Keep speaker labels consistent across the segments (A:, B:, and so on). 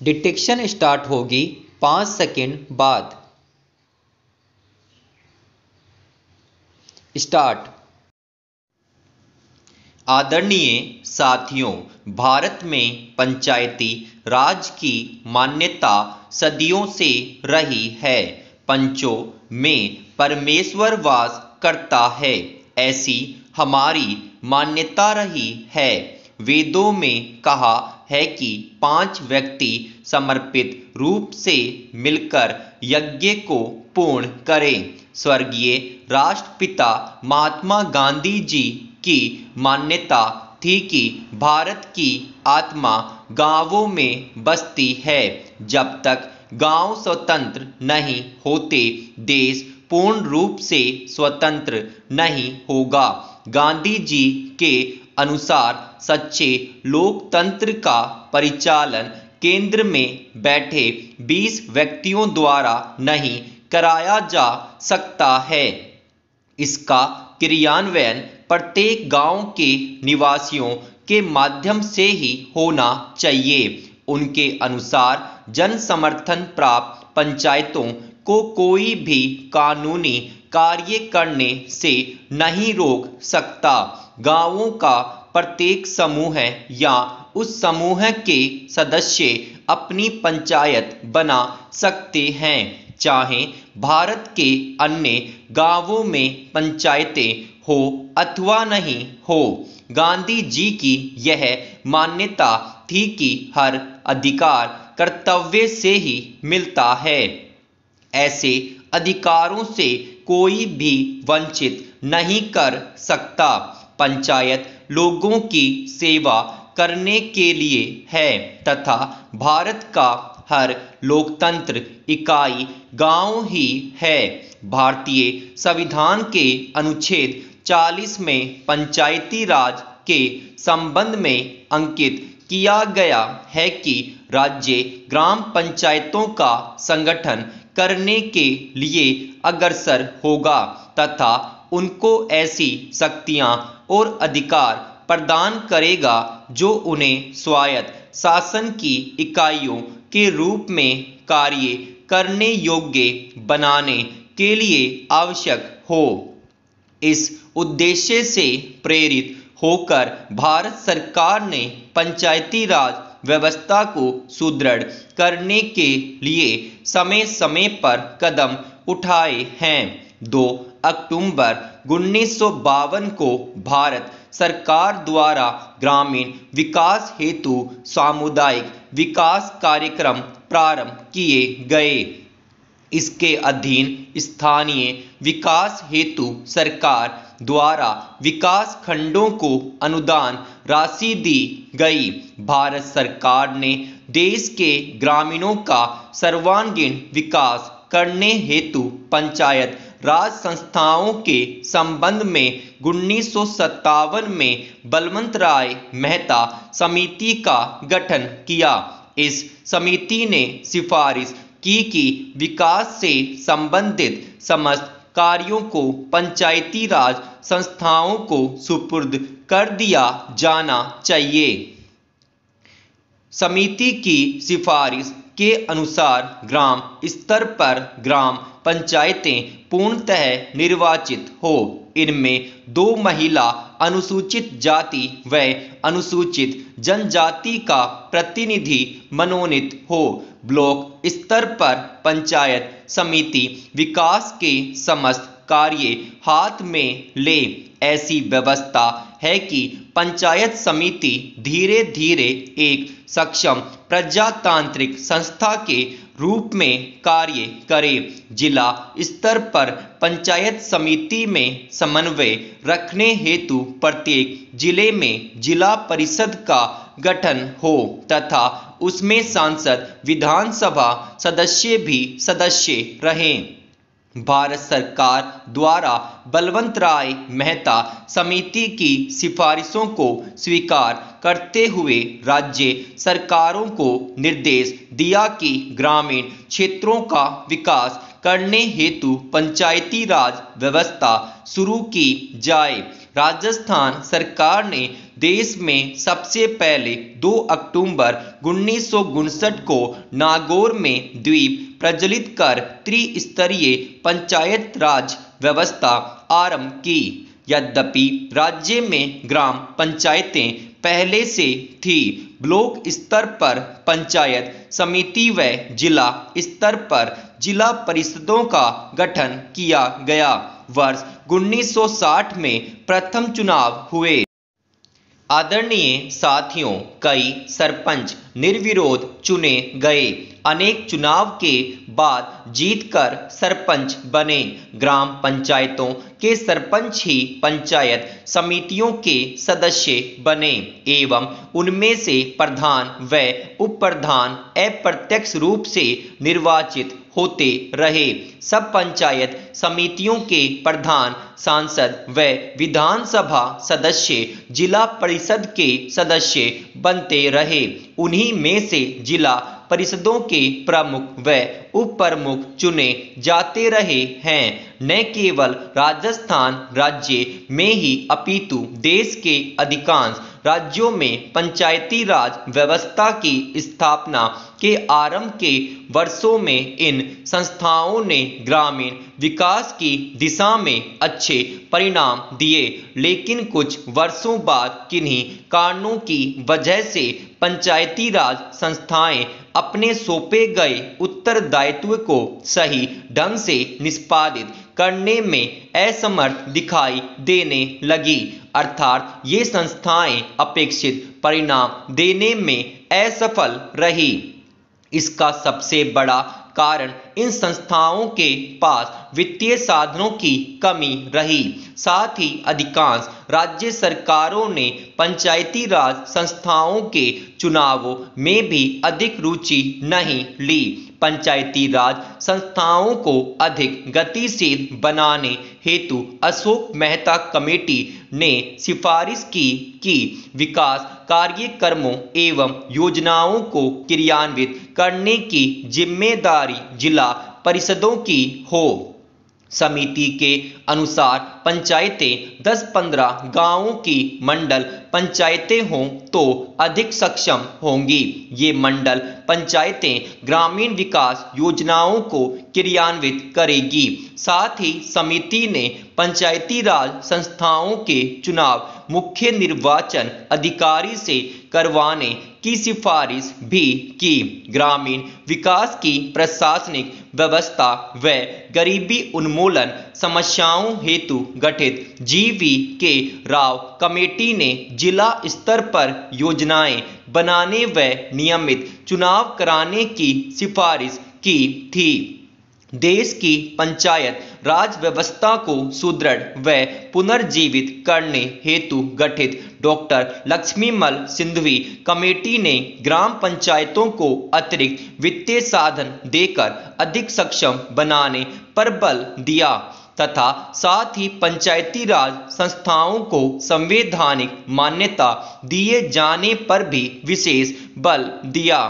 A: Detection start होगी 5 second बाद। Start. आदरणीय साथियों, भारत में पंचायती राज की मान्यता सदियों से रही है। पंचों में परमेश्वर वास करता है, ऐसी हमारी मान्यता रही है। वेदों में कहा है कि 5 व्यक्ति समर्पित रूप से मिलकर यज्ञ को पूर्ण करें। स्वर्गीय राष्ट्रपिता महात्मा गांधी जी की मान्यता थी कि भारत की आत्मा गांवों में बसती है। जब तक गांव स्वतंत्र नहीं होते, देश पूर्ण रूप से स्वतंत्र नहीं होगा। गांधी जी के अनुसार सच्चे लोकतंत्र का परिचालन केंद्र में बैठे 20 व्यक्तियों द्वारा नहीं कराया जा सकता है। इसका क्रियान्वयन प्रत्येक गांव के निवासियों के माध्यम से ही होना चाहिए। उनके अनुसार जन समर्थन प्राप्त पंचायतों को कोई भी कानूनी कार्य करने से नहीं रोक सकता। गांवों का प्रत्येक समूह या उस समूह के सदस्य अपनी पंचायत बना सकते हैं, चाहे भारत के अन्य गांवों में पंचायतें हो अथवा नहीं हो। गांधी जी की यह मान्यता थी कि हर अधिकार कर्तव्य से ही मिलता है। ऐसे अधिकारों से कोई भी वंचित नहीं कर सकता। पंचायत लोगों की सेवा करने के लिए है तथा भारत का हर लोकतंत्र इकाई गांव ही है। भारतीय संविधान के अनुच्छेद 40 में पंचायती राज के संबंध में अंकित किया गया है कि राज्य ग्राम पंचायतों का संगठन करने के लिए अग्रसर होगा तथा उनको ऐसी शक्तियां और अधिकार प्रदान करेगा जो उन्हें स्वायत्त शासन की इकाइयों के रूप में कार्य करने योग्य बनाने के लिए आवश्यक हो। इस उद्देश्य से प्रेरित होकर भारत सरकार ने पंचायती राज व्यवस्था को सुदृढ़ करने के लिए समय समय पर कदम उठाए हैं। 2 अक्टूबर 1952 को भारत सरकार द्वारा ग्रामीण विकास हेतु सामुदायिक विकास कार्यक्रम प्रारंभ किए गए। इसके अधीन स्थानीय विकास हेतु सरकार द्वारा विकास खंडों को अनुदान राशि दी गई। भारत सरकार ने देश के ग्रामीणों का सर्वांगीण विकास करने हेतु पंचायत राज संस्थाओं के संबंध में 1957 में बलवंतराय मेहता समिति का गठन किया। इस समिति ने सिफारिश की कि विकास से संबंधित समस्त कार्यों को पंचायती राज संस्थाओं को सुपुर्द कर दिया जाना चाहिए। समिति की सिफारिश के अनुसार ग्राम स्तर पर ग्राम पंचायतें पूर्णतः निर्वाचित हो। इनमें 2 महिला अनुसूचित जाति व अनुसूचित जनजाति का प्रतिनिधि मनोनीत हो। ब्लॉक स्तर पर पंचायत समिति विकास के समस्त कार्य हाथ में ले। ऐसी व्यवस्था है कि पंचायत समिति धीरे धीरे एक सक्षम प्रजातांत्रिक संस्था के रूप में कार्य करे। जिला स्तर पर पंचायत समिति में समन्वय रखने हेतु प्रत्येक जिले में जिला परिषद का गठन हो तथा उसमें सांसद विधानसभा सदस्य भी सदस्य रहें। भारत सरकार द्वारा बलवंतराय मेहता समिति की सिफारिशों को स्वीकार करते हुए राज्य सरकारों को निर्देश दिया कि ग्रामीण क्षेत्रों का विकास करने हेतु पंचायती राज व्यवस्था शुरू की जाए। राजस्थान सरकार ने देश में सबसे पहले 2 अक्टूबर 1959 को नागौर में द्वीप प्रज्वलित कर त्रिस्तरीय पंचायत राज व्यवस्था आरंभ की। यद्यपि राज्य में ग्राम पंचायतें पहले से थी, ब्लॉक स्तर पर पंचायत समिति व जिला स्तर पर जिला परिषदों का गठन किया गया। वर्ष 1960 में प्रथम चुनाव हुए। आदरणीय साथियों, कई सरपंच निर्विरोध चुने गए। अनेक चुनाव के बाद जीतकर सरपंच बने। ग्राम पंचायतों के सरपंच ही पंचायत समितियों के सदस्य बने एवं उनमें से प्रधान व उप प्रधान अप्रत्यक्ष रूप से निर्वाचित होते रहे। सब पंचायत समितियों के प्रधान सांसद व विधानसभा सदस्य जिला परिषद के सदस्य बनते रहे। उन्हीं में से जिला परिषदों के प्रमुख व उप प्रमुख चुने जाते रहे हैं। न केवल राजस्थान राज्य में ही अपितु देश के अधिकांश राज्यों में पंचायती राज व्यवस्था की स्थापना के आरंभ के वर्षों में इन संस्थाओं ने ग्रामीण विकास की दिशा में अच्छे परिणाम दिए, लेकिन कुछ वर्षों बाद किन्हीं कारणों की वजह से पंचायती राज संस्थाएं अपने सौंपे गए उत्तरदायित्व को सही ढंग से निष्पादित करने में असमर्थ दिखाई देने लगी, अर्थात ये संस्थाएं अपेक्षित परिणाम देने में असफल रही। इसका सबसे बड़ा कारण इन संस्थाओं के पास वित्तीय साधनों की कमी रही। साथ ही अधिकांश राज्य सरकारों ने पंचायती राज संस्थाओं के चुनावों में भी अधिक रुचि नहीं ली। पंचायती राज संस्थाओं को अधिक गतिशील बनाने हेतु अशोक मेहता कमेटी ने सिफारिश की कि विकास कार्यक्रमों एवं योजनाओं को क्रियान्वित करने की जिम्मेदारी जिला परिषदों की हो। समिति के अनुसार पंचायतें 10-15 गांवों की मंडल पंचायतें हों तो अधिक सक्षम होंगी। ये मंडल पंचायतें ग्रामीण विकास योजनाओं को क्रियान्वित करेगी। साथ ही समिति ने पंचायती राज संस्थाओं के चुनाव मुख्य निर्वाचन अधिकारी से करवाने की सिफारिश भी की। ग्रामीण विकास की प्रशासनिक व्यवस्था व गरीबी उन्मूलन समस्याओं हेतु गठित GV राव कमेटी ने जिला स्तर पर योजनाएं बनाने व नियमित चुनाव कराने की सिफारिश की थी। देश की पंचायत राज व्यवस्था को सुदृढ़ व पुनर्जीवित करने हेतु गठित डॉक्टर लक्ष्मीमल सिंघवी कमेटी ने ग्राम पंचायतों को अतिरिक्त वित्तीय साधन देकर अधिक सक्षम बनाने पर बल दिया तथा साथ ही पंचायती राज संस्थाओं को संवैधानिक मान्यता दिए जाने पर भी विशेष बल दिया।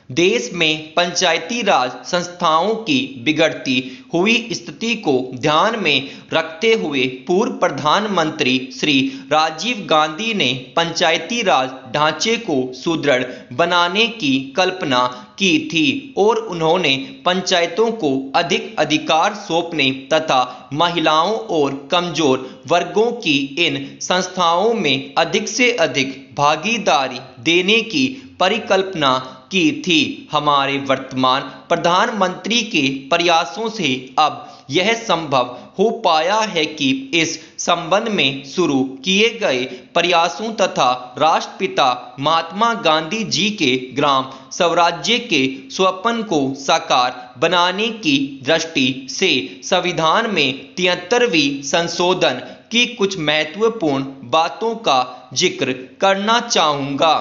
A: देश में पंचायती राज संस्थाओं की बिगड़ती हुई स्थिति को ध्यान में रखते हुए पूर्व प्रधानमंत्री श्री राजीव गांधी ने पंचायती राज ढांचे को सुदृढ़ बनाने की कल्पना की थी और उन्होंने पंचायतों को अधिक अधिकार सौंपने तथा महिलाओं और कमजोर वर्गों की इन संस्थाओं में अधिक से अधिक भागीदारी देने की परिकल्पना की थी। हमारे वर्तमान प्रधानमंत्री के प्रयासों से अब यह संभव हो पाया है कि इस संबंध में शुरू किए गए प्रयासों तथा राष्ट्रपिता महात्मा गांधी जी के ग्राम स्वराज्य के स्वप्न को साकार बनाने की दृष्टि से संविधान में 73वीं संशोधन की कुछ महत्वपूर्ण बातों का जिक्र करना चाहूँगा।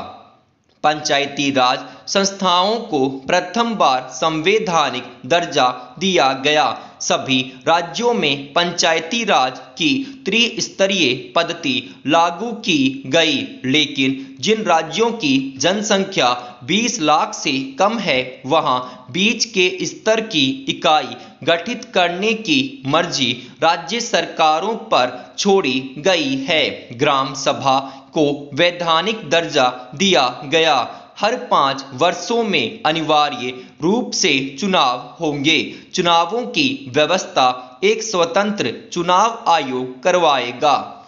A: पंचायती राज संस्थाओं को प्रथम बार संवैधानिक दर्जा दिया गया। सभी राज्यों में पंचायती राज की त्रिस्तरीय पद्धति लागू की गई, लेकिन जिन राज्यों की जनसंख्या 20 लाख से कम है वहां बीच के स्तर की इकाई गठित करने की मर्जी राज्य सरकारों पर छोड़ी गई है। ग्राम सभा को वैधानिक दर्जा दिया गया। हर 5 वर्षों में अनिवार्य रूप से चुनाव होंगे। चुनावों की व्यवस्था एक स्वतंत्र चुनाव आयोग करवाएगा।